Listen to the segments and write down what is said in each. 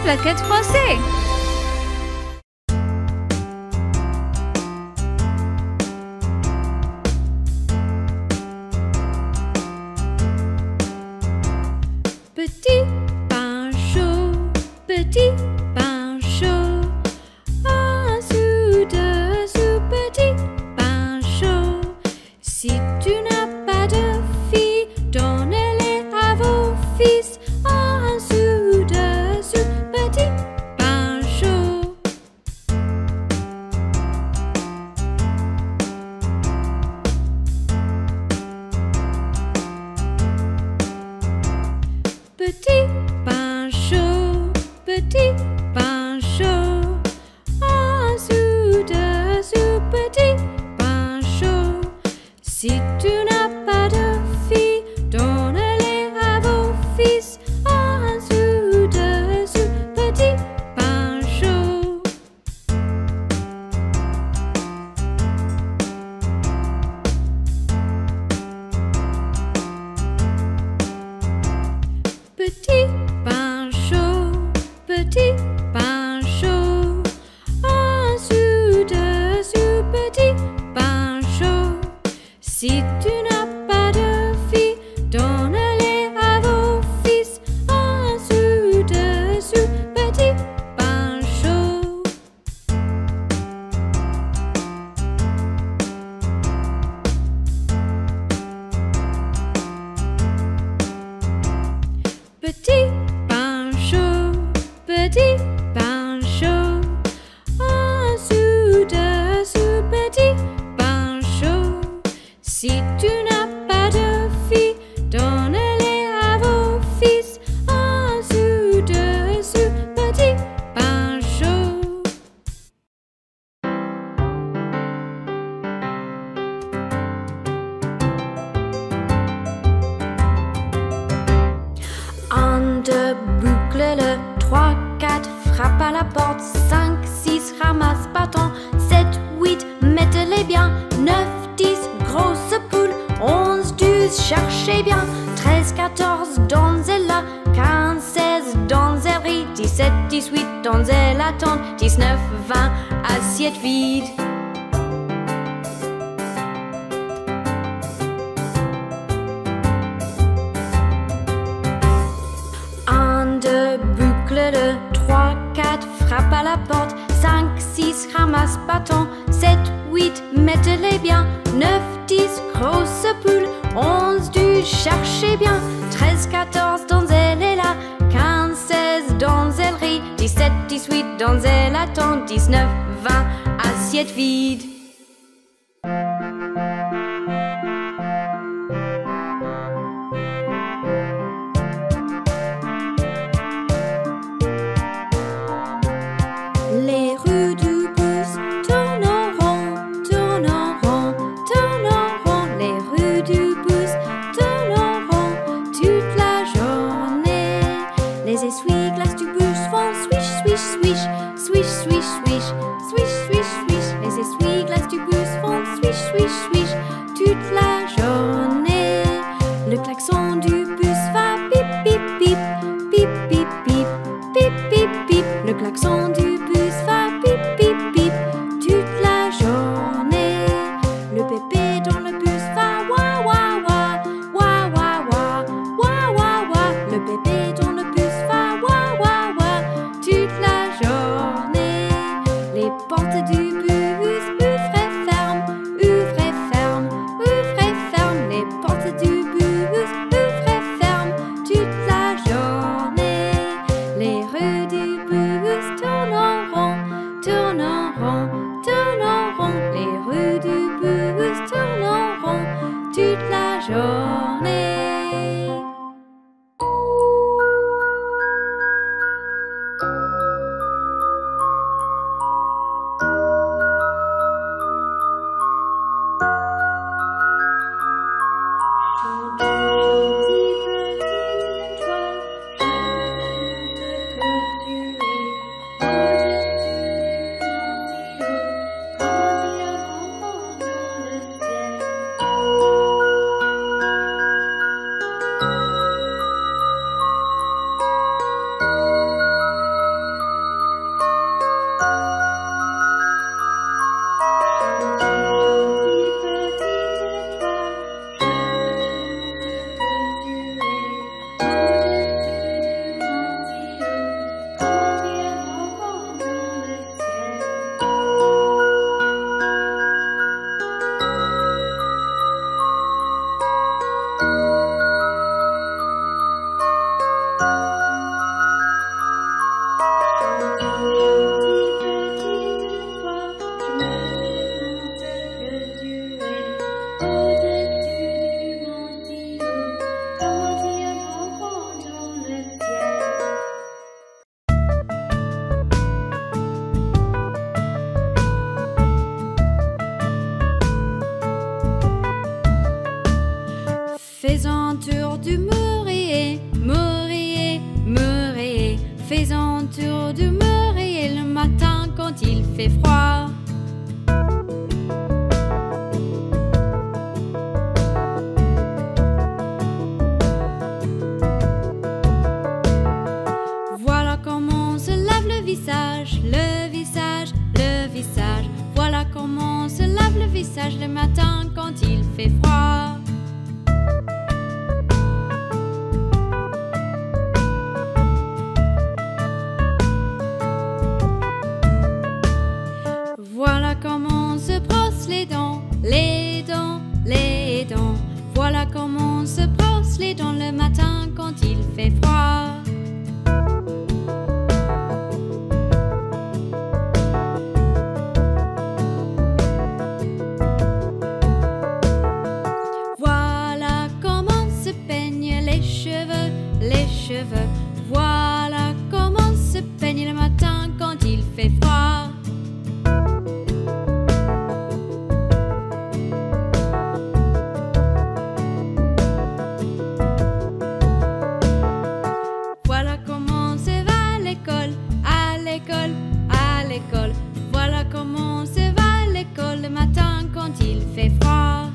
plaquettes froissées. Petit pain chaud, petit pain chaud. Un sou, deux sous, petit pain chaud. Si tu n'as pas de filles, donnez-les à vos fils. Un sou, deux sous, petit pain chaud. Petit pain chaud, petit pain chaud. Un sou, deux sous, petit pain chaud. Si tu n'as pas de filles, donnez-les à vos fils. Un sou, deux sous, petit pain chaud. Petit pain chaud, petit pain chaud. Un sou, deux sous, petit pain chaud. Si tu n'as pas de filles, donnez-les à vos fils. Un sou, deux sous, petit pain chaud. Petit pain chaud, petit pain chaud. Un sou, deux sous, petit pain chaud. Si tu n'as pas de filles, donnez-les à vos fils. Un sou, deux sous, petit pain chaud. Un, deux, boucle le 3, 4, frappe à la porte. 5, 6, ramasse bâton. 7, 8, mettez-les bien. 9, 10, grosse poule. 11, 12, cherchez bien. 13, 14, donzella. 15, 16, donzellerie. 17, 18, donzelle attente. 19, 20, assiette vide. Un, deux, boucle le 3, 4, frappe à la porte. 5, 6, ramasse bâton. 7, 8, mettez-les bien. 9, 10, grosse poule. 11, 12, cherchez bien. 13, 14, donzelle est là. 15, 16, donzellerie. 17, 18, donzelle attend. 19, 20, assiette vide. Les rues du bus tournent en rond, tournent en rond, tournent en rond. Les rues du bus tournent en rond toute la journée. Les essuie-glaces du bus font swish, swish, swish, swish, swish, swish, swish, swish, swish. Les essuie-glaces du bus font swish, swish, swish toute la journée. Le klaxon du bus va pip, pip, pip, pip, pip, pip, pip, pip, pip. Le klaxon du bus va pip, pip, pip toute la journée. Le bébé dans le bus va wa, wa, wa, wa, wa, wa, wa, wa, wa. Le bébé dans le bus va wa, wa, wa toute la journée. Les portes du bus ouvrent et ferment, ouvrent et ferment, ouvrent et ferment. Les portes du bus ouvrent et ferment toute la journée. Les rues du bus tournent en rond, tournent en rond, tournent en rond. Les rues du bus tournent en rond toute la journée. Faisant tour du Morier, Morier, Morier. Faisant tour du Morier le matin quand il fait froid. Voilà comment se lave le visage, le visage, le visage. Voilà comment se lave le visage le matin quand il fait froid. Voilà comment se brosse les dents, les dents, les dents. Voilà comment se brosse les dents le matin quand il fait froid. Voilà comment se peignent les cheveux, les cheveux. Voilà comment se peignent le matin quand il fait froid. Voilà comment se va à l'école, à l'école, à l'école. Voilà comment se va à l'école le matin quand il fait froid.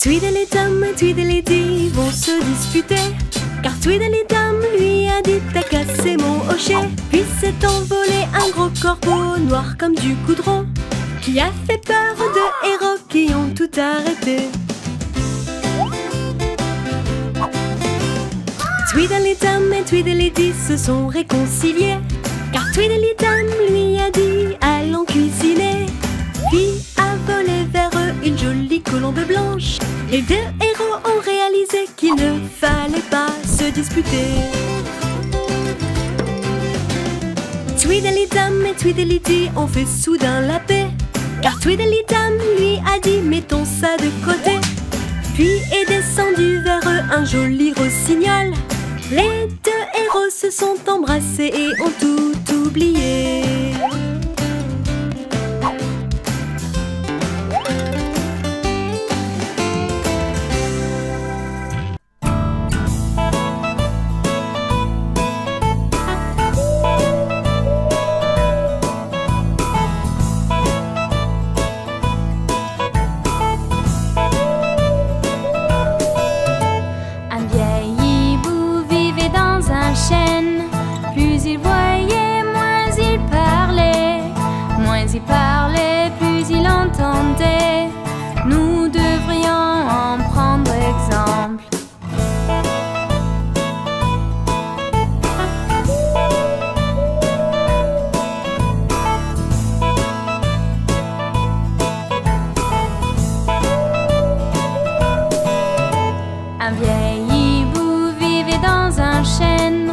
Tweedledum et Tweedledee vont se disputer, car Tweedledum lui a dit t'as cassé mon hochet. Puis s'est envolé un gros corbeau noir comme du goudron, qui a fait peur aux deux héros qui ont tout arrêté. Tweedledum et Tweedledee se sont réconciliés, car Tweedledum lui a dit allons cuisiner. Puis a volé vers eux une jolie colombe blanche. Les deux héros ont réalisé qu'il ne fallait pas se disputer. Tweedledum et Tweedledee ont fait soudain la paix, car Tweedledum lui a dit mettons ça de côté. Puis est descendu vers eux un joli rossignol. Les deux héros se sont embrassés et ont tout oublié. Plus il voyait, moins il parlait. Moins il parlait, plus il entendait. Nous devrions en prendre exemple. Un vieil hibou vivait dans un chêne.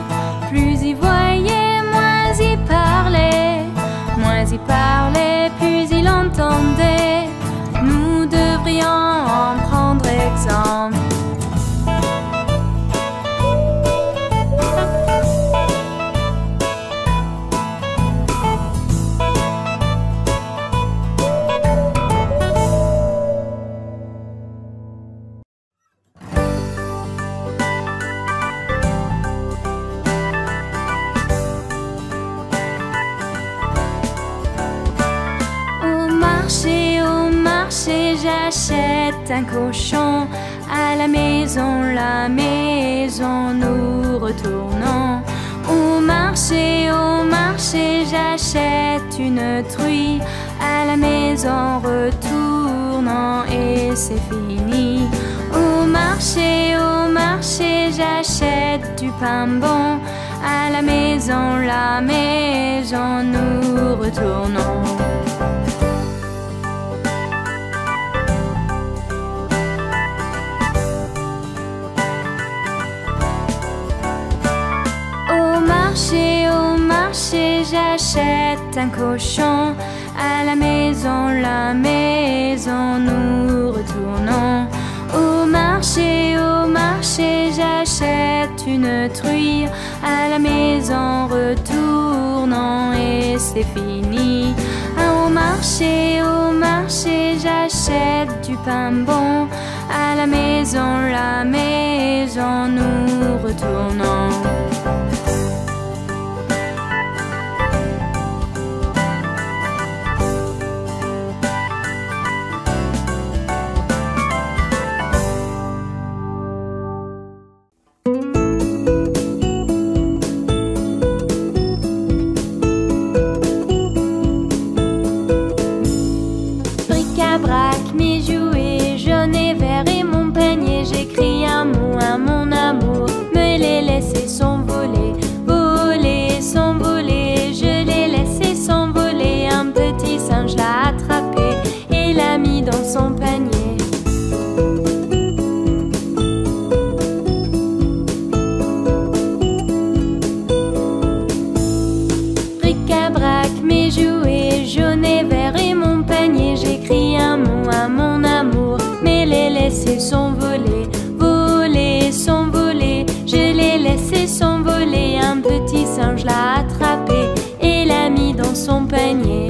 Plus il voyait, moins il parlait. Moins il parlait, plus il entendait. Nous devrions en prendre exemple. Au marché, j'achète un cochon. À la maison, nous retournons. Au marché, j'achète une truie. À la maison, retournons et c'est fini. Au marché, j'achète du pain bon. À la maison, nous retournons. Au marché, j'achète un cochon. À la maison, nous retournons. Au marché, j'achète une truie. À la maison, retournons et c'est fini. Au marché, j'achète du pain bon. À la maison, nous retournons. Bric-à-brac, mes jouets jaunes et verts et mon panier, j'écris un mot à mon amour, me les laisser s'envoler, voler, s'envoler, je l'ai laissé s'envoler. Un petit singe l'a attrapé et l'a mis dans son panier. Bric-à-brac, mes jouets jaunes et verts et mon panier, j'écris un mot à mon amour, mais les laisser s'envoler, voler, s'envoler, je l'ai laissé s'envoler. Un petit singe l'a attrapé et l'a mis dans son panier.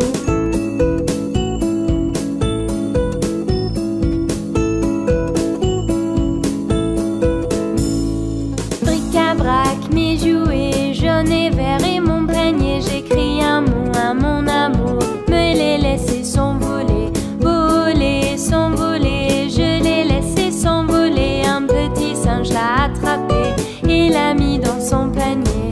Bric-à-brac, mes jouets jaunes et verts et mon panier, j'écris un mot à mon amour, me les laisser s'envoler, voler, s'envoler, je l'ai laissé s'envoler. Un petit singe l'a attrapé et l'a mis dans son panier.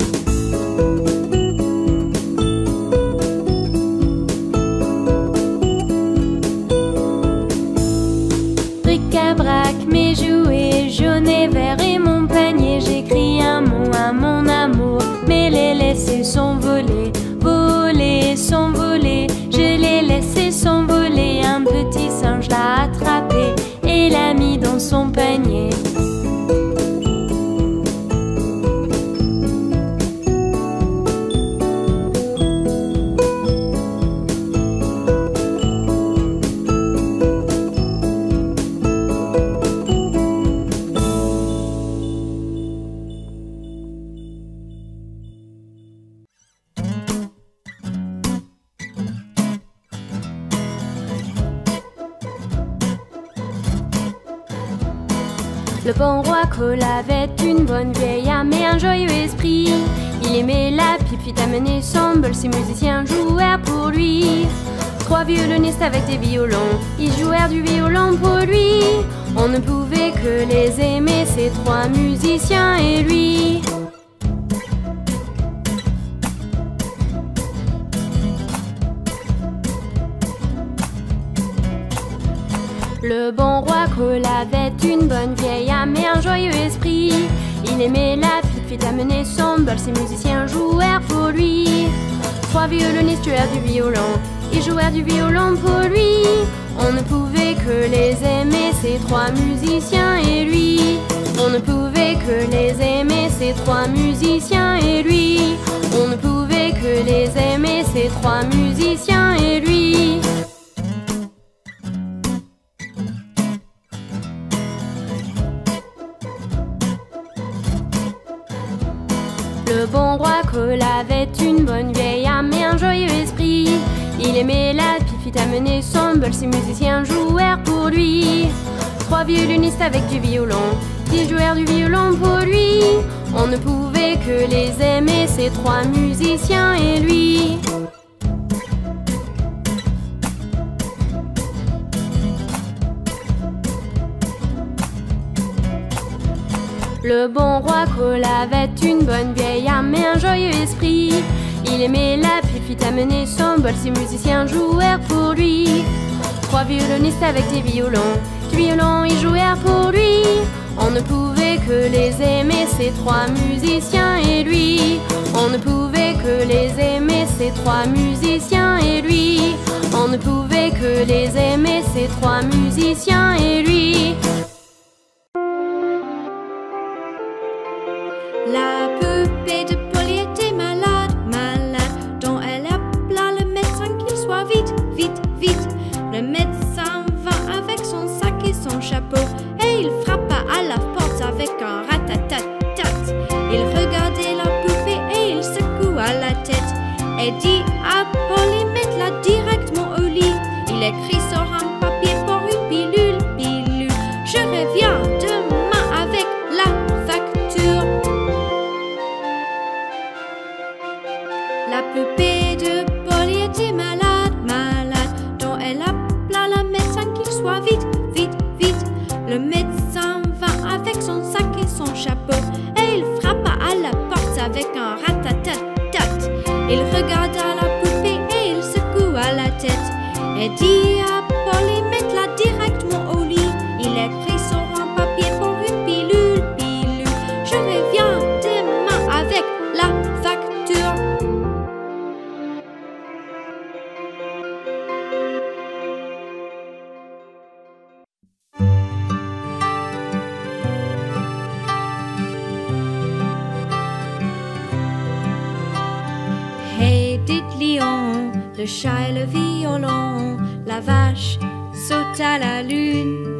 Bric-à-brac, mes jouets jaunes et verts et mon panier, j'écris un mot à mon amour, mais les laisser s'envoler, voler, s'envoler, je l'ai laissé s'envoler. Un petit singe l'a attrapé et l'a mis dans son panier. Le bon roi Cole avait une bonne vieille âme et un joyeux esprit. Il aimait la pipe, fit amener son bol, ses musiciens jouèrent pour lui. 3 violonistes avec des violons, ils jouèrent du violon pour lui. On ne pouvait que les aimer, ces 3 musiciens et lui. Le bon roi Cole avait une bonne vieille âme et un joyeux esprit. Il aimait la pipe, fit amener son bol, ses musiciens jouèrent pour lui. 3 violonistes jouèrent du violon, ils jouèrent du violon pour lui. On ne pouvait que les aimer, ces 3 musiciens et lui. On ne pouvait que les aimer, ces 3 musiciens et lui. On ne pouvait que les aimer, ces 3 musiciens et lui. Le bon roi Cole avait une bonne vieille âme et un joyeux esprit. Il aimait la pipe, fit amener son bol, ses musiciens jouèrent pour lui. 3 violonistes avec du violon, ils jouèrent du violon pour lui. On ne pouvait que les aimer, ces 3 musiciens et lui. Le bon roi Cole avait une bonne vieille âme et un joyeux esprit. Il aimait la pipe, fit amener son bol, ses musiciens jouèrent pour lui. 3 violonistes avec des violons, du violon ils jouèrent pour lui. On ne pouvait que les aimer, ces 3 musiciens et lui. On ne pouvait que les aimer, ces 3 musiciens et lui. On ne pouvait que les aimer, ces 3 musiciens et lui. La poupée de Polly était malade, malade, dont elle appela le médecin qu'il soit vite, vite, vite. Le médecin vint avec son sac et son chapeau, et il frappa à la porte avec un ratatatat. Il regardait la poupée et il secoua la tête, et dit à Polly: là directement au lit. Il écrit sur un papier pour une pilule, pilule. Je reviens demain avec la facture. La poupée de Polly était malade, malade. Donc elle appela le médecin qu'il soit vite, vite, vite. Le médecin vint avec son sac et son chapeau et il frappa à la porte avec un rat-tat-tat-tat. Il regarda la poupée et il secoua la tête et dit à Polly, mets-la directement au lit. Il écrit sur un papier pour une pilule, pilule. Je reviens demain avec la facture. Hey, dites-lion, le chat et le violon, la vache saute à la lune.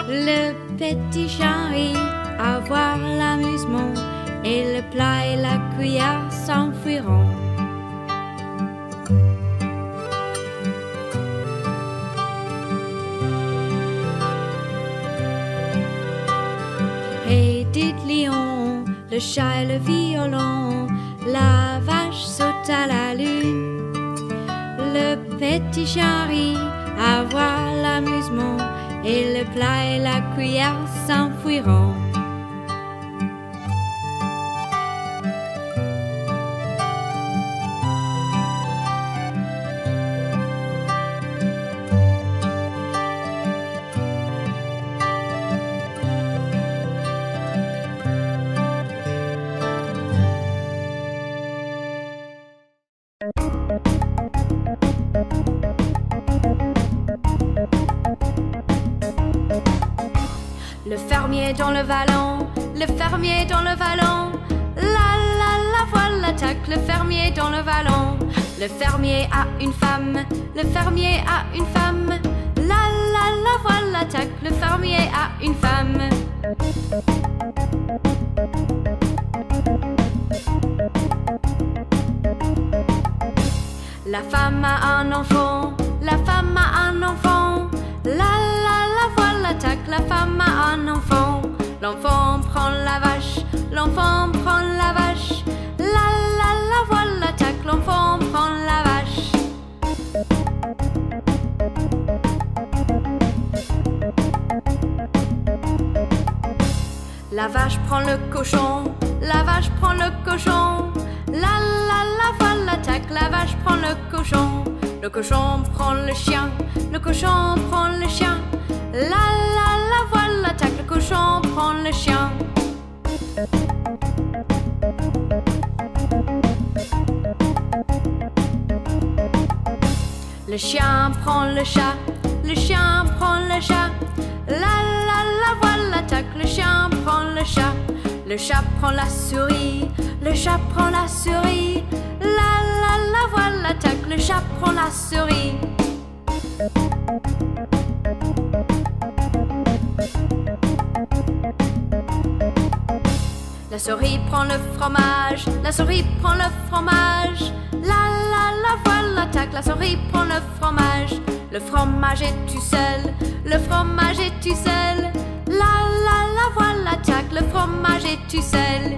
Le petit chien rit à voir l'amusement et le plat et la cuillère s'enfuiront. Hey, dites-lion, le chat et le violon, la vache saute à la lune. Le petit chien rit à voir l'amusement et le plat et la cuillère s'enfuiront. Le fermier dans le vallon, le fermier dans le vallon. La voilà tac, le fermier dans le vallon. Le fermier a une femme, le fermier a une femme. La voilà tac, le fermier a une femme. La femme a un enfant, la femme a un enfant. La voilà tac, la femme a un enfant. L'enfant prend la vache, l'enfant prend la vache. La voilà tac, l'enfant prend la vache. La vache prend le cochon, la vache prend le cochon. La voilà tac, la vache prend le cochon. Le cochon prend le chien, le cochon prend le chien. La voilà tac, le cochon prend le chien. Le chien prend le chat, le chien prend le chat. La voilà tac, le chien prend le chat. Le chat prend la souris, le chat prend la souris. La voilà tac, le chat prend la souris. La souris prend le fromage, la souris prend le fromage. La voilà tac, la souris prend le fromage. Le fromage est tout seul, le fromage est tout seul. La voilà tac, le fromage est tout seul.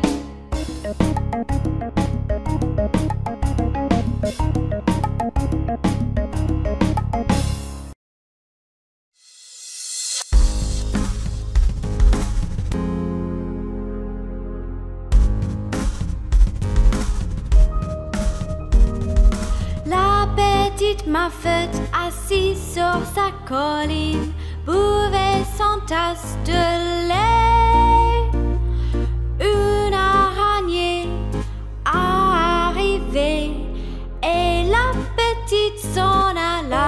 La petite Muffet assise sur sa colline buvait son tasse de lait. Une araignée arrivait et la petite s'en alla.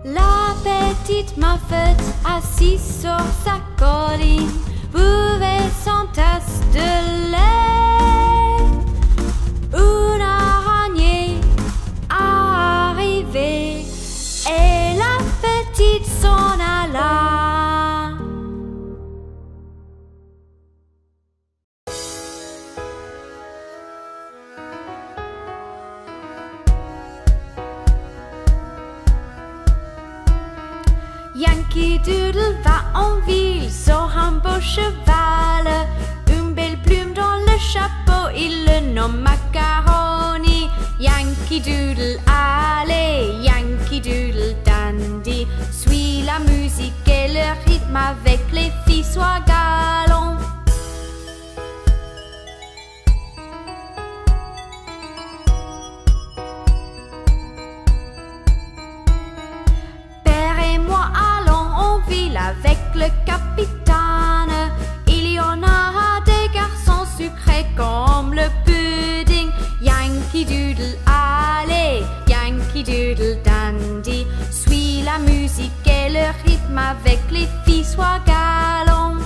La petite Muffet assise sur sa colline buvait son tasse de lait. Yankee Doodle va en ville sur un beau cheval, une belle plume dans le chapeau, il le nomme Macaroni. Yankee Doodle, allez, Yankee Doodle dandy, suis la musique et le rythme avec les filles, sois galant. Père et moi allons en ville avec le capitaine, il y en a des garçons sucrés comme le pudding. Yankee Doodle, allez, Yankee Doodle dandy, suis la musique et le rythme avec les filles, sois galant.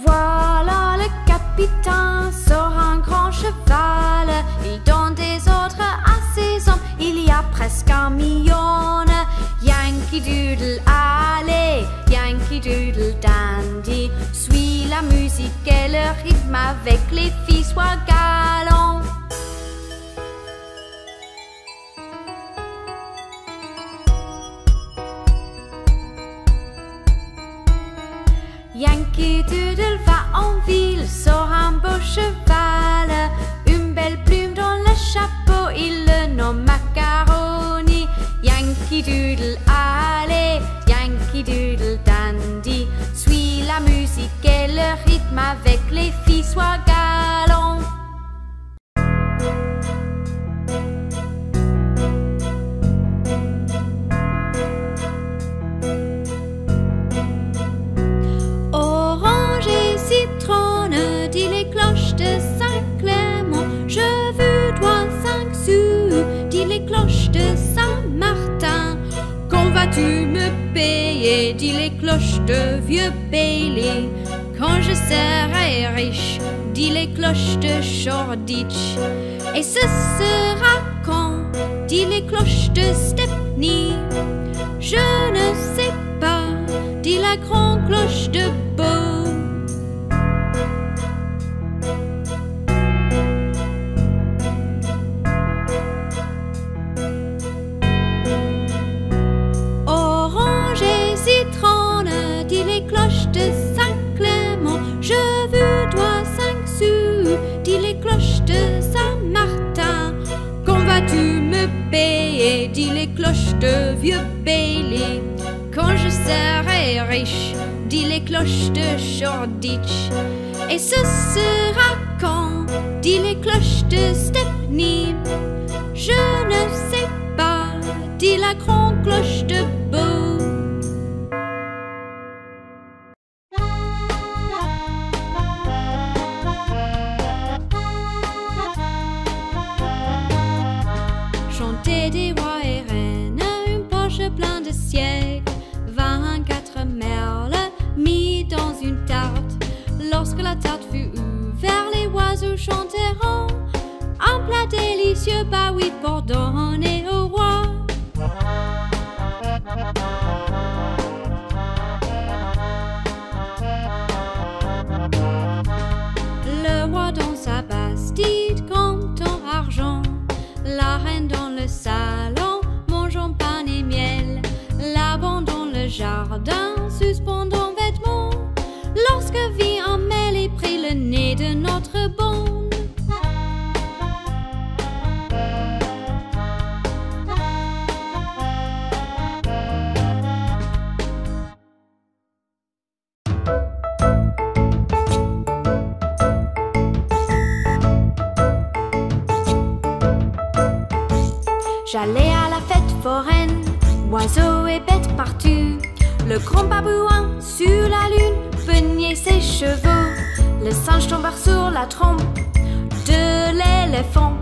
Voilà le capitaine sur un grand cheval, il donne des ordres à ses hommes, il y a presque 1 million. Yankee Doodle, allez, Yankee Doodle dandy, suis la musique et le rythme avec les filles, sois galant. Yankee Doodle va en ville sur un beau cheval, une belle plume dans le chapeau, il le nomme Macaroni. Yankee Doodle, allez, Yankee Doodle dandy, suis la musique et le rythme avec les filles, sois galant. Orange et citronne, dit les cloches de Saint-Clément, je veux toi 5 sous, dit les cloches de Saint-Martin. Quand vas-tu me payer, dit les cloches de Vieux Bailey. Quand je serai riche, dit les cloches de Shoreditch. Et ce sera quand, dit les cloches de Stepney. Je ne sais pas, dit la grande cloche de Bow. Orange et citronne, dit les cloches de Saint-Clément, je veux toi 5 sous, dit les cloches de Saint-Martin. Quand vas-tu me payer, dit les cloches de Vieux Bailey. Quand je serai riche, dit les cloches de Shoreditch. Et ce sera quand, dit les cloches de Stepney. Je ne sais pas, dit la grande cloche de Bow. Chanter des rois et reines, une poche plein de siècles, 24 merles mis dans une tarte. Lorsque la tarte fut ouverte, les oiseaux chanteront un plat délicieux, bah oui, pour donner au roi. Le roi dans sa bastide compte en argent, la reine dans le salon mangeant pain et miel, l'abbon dans le jardin suspendant vêtements. Lorsque vit un mêle et prit le nez de notre bonde. J'allais à la fête foraine, oiseaux et bêtes partout. Le grand babouin sur la lune peignait ses cheveux. Le singe tomba sur la trompe de l'éléphant.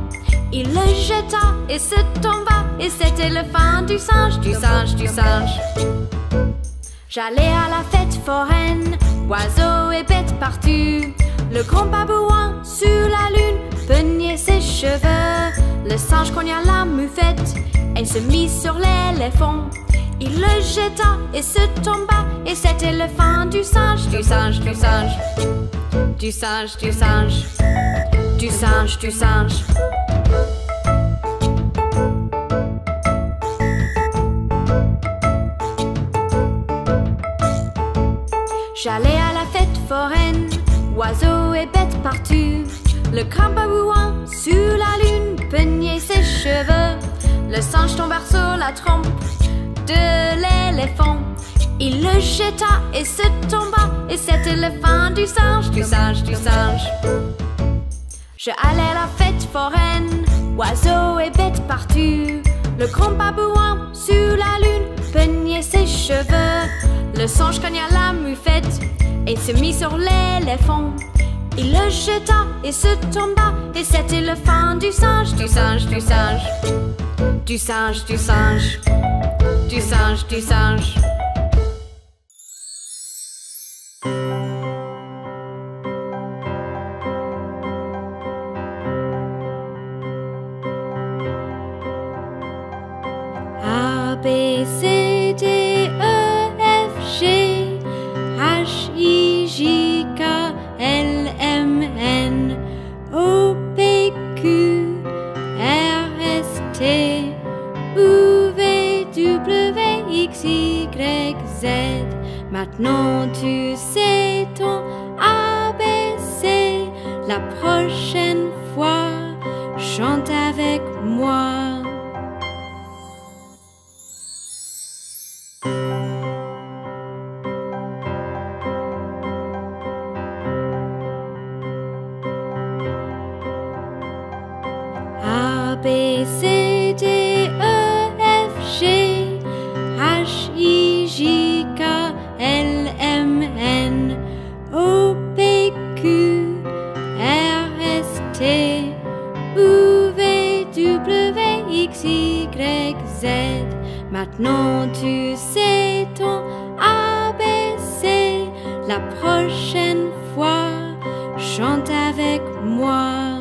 Il le jeta et se tomba, et c'était le fin du singe, du singe, du singe. J'allais à la fête foraine, oiseaux et bêtes partout. Le grand babouin sur la lune peignait ses cheveux. Le singe cogna la mufette et se mit sur l'éléphant. Il le jeta et se tomba, et c'était le fin du singe, du singe, du singe, du singe, du singe. du singe, du singe. J'allais à la fête foraine, oiseaux et bêtes partout. Le crapahuan sous la lune peignait ses cheveux. Le singe tomba sur la trompe de l'éléphant. Il le jeta et se tomba, et c'était le fin du singe, du singe, du singe. Je allais à la fête foraine, oiseaux et bêtes partout. Le grand babouin sous la lune peignait ses cheveux. Le singe cogna la mufette et se mit sur l'éléphant. Il le jeta et se tomba, et c'était le fin du singe, du singe, du singe. Du singe, du singe. Du singe, du singe. A, B, C, D, E, F, G, H, I, J, K, L, M, N, O, P, Q, R, S, T, U, V, W, X, Y, Z. Maintenant tu sais ton ABC. La prochaine fois, chante avec moi. A, B, C, D, E, F, G, H, I, J, K, L, M, N, O, P, Q, R, S, T, U, V, W, X, Y, Z. Maintenant tu sais ton ABC. La prochaine fois, chante avec moi.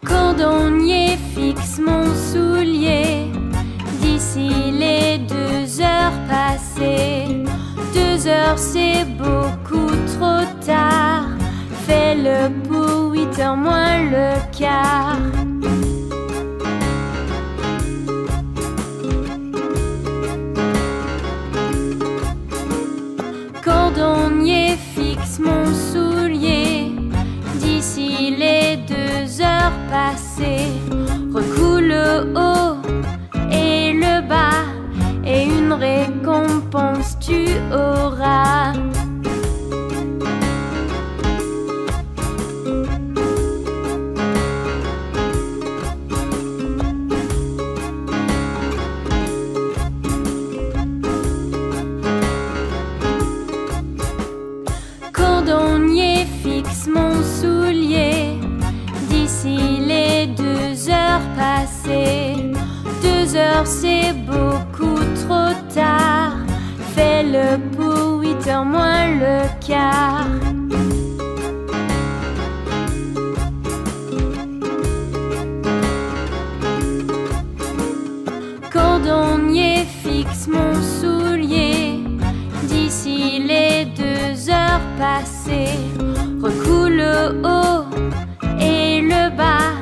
Cordonnier, fixe mon soulier. D'ici les 2 heures passées. 2 heures, c'est beaucoup trop tard. Fais-le pour 8 heures moins le quart. Cordonnier, fixe mon soulier. D'ici les 2 heures passées. Recoule le haut et le bas, et une récompense tu auras. Cordonnier, fixe mon soulier. D'ici les 2 heures passées. 2 heures, c'est beaucoup trop tard. Fais-le pour 8 heures moins le quart. Cordonnier, fixe mon soulier. D'ici les 2 heures passées. Recoule le haut et le bas,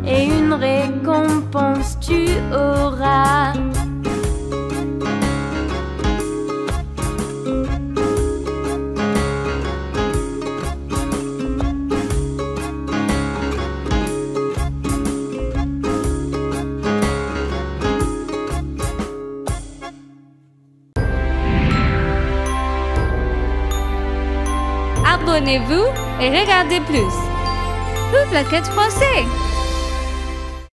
et une récompense tu auras. Abonnez-vous et regardez plus. Plaquette français.